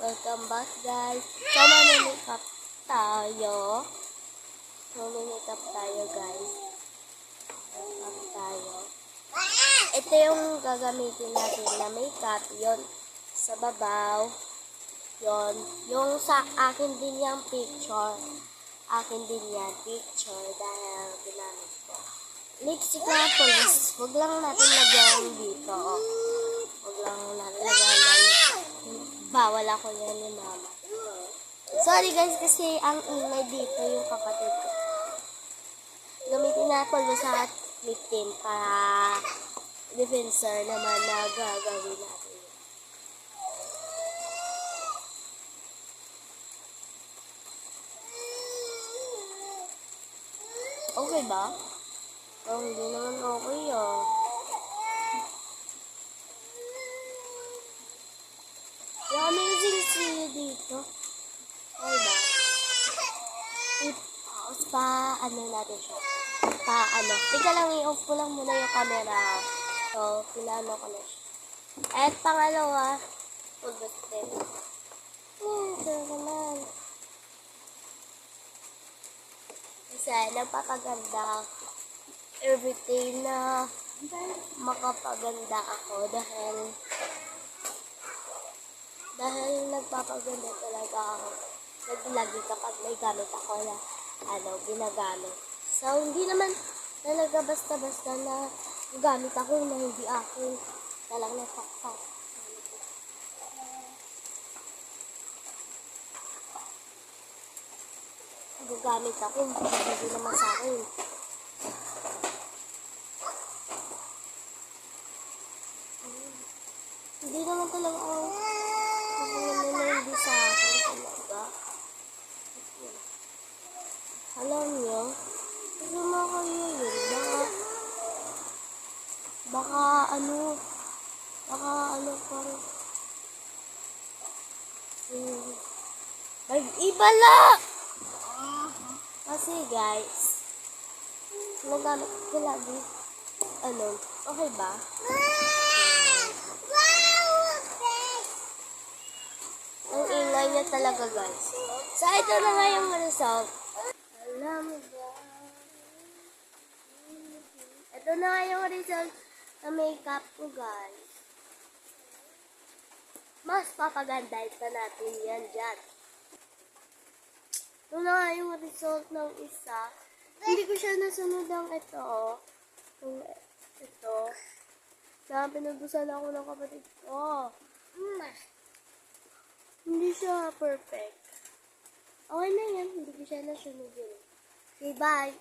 Welcome back guys. So mamimikap tayo. Mamimikap tayo guys. Makeup tayo. Ito yung gagamitin natin na makeup. Yon sa babaw. Yon. Yung sa akin din yung picture. Akin din yan picture dahil ginamit ko. Lipstick na police. Huwag lang natin lagyan dito. Huwag lang natin lagyan. Bawal ako yan ni mama. Sorry guys kasi ang ingay dito yung kapatid ko. Gamitin natin sa lip tint para diffuser naman na gagawin natin. Okay ba? Oh, hindi naman okay ah. Yung amazing see you dito. Okay ba? I-pause pa, ano natin siya. Tika lang, i-off ko lang muna yung camera. So, pinano ko na siya. At pangalawa, pulbos din. Ito naman. Kasi nagpapaganda everything na makapaganda ako dahil nagpapaganda talaga ako. Lagi kapag may gamit ako na ginagamit. So, hindi naman talaga basta-basta na gamit ako na hindi ako talagang nasaksak. Gagamit ako, hindi naman sa akin. Hindi naman talaga ako hindi sa akin talaga. Alam nyo, kasama kayo yun. Baka parang nag-ibala! Kasi guys, nagamit ko lagi, okay ba? Ang ingay niya talaga guys. So, ito na nga yung result. Alam mo ba? Ito na nga yung result na makeup ko guys. Mas papagandahin pa natin yan dyan. Ito na nga yung result ng isa. Hindi ko siya nasunod ang ito. Ito. Na pinudusan ako ng kapatid ko. Hindi siya perfect. Okay na yan. Hindi ko siya nasunod yun. Okay, bye.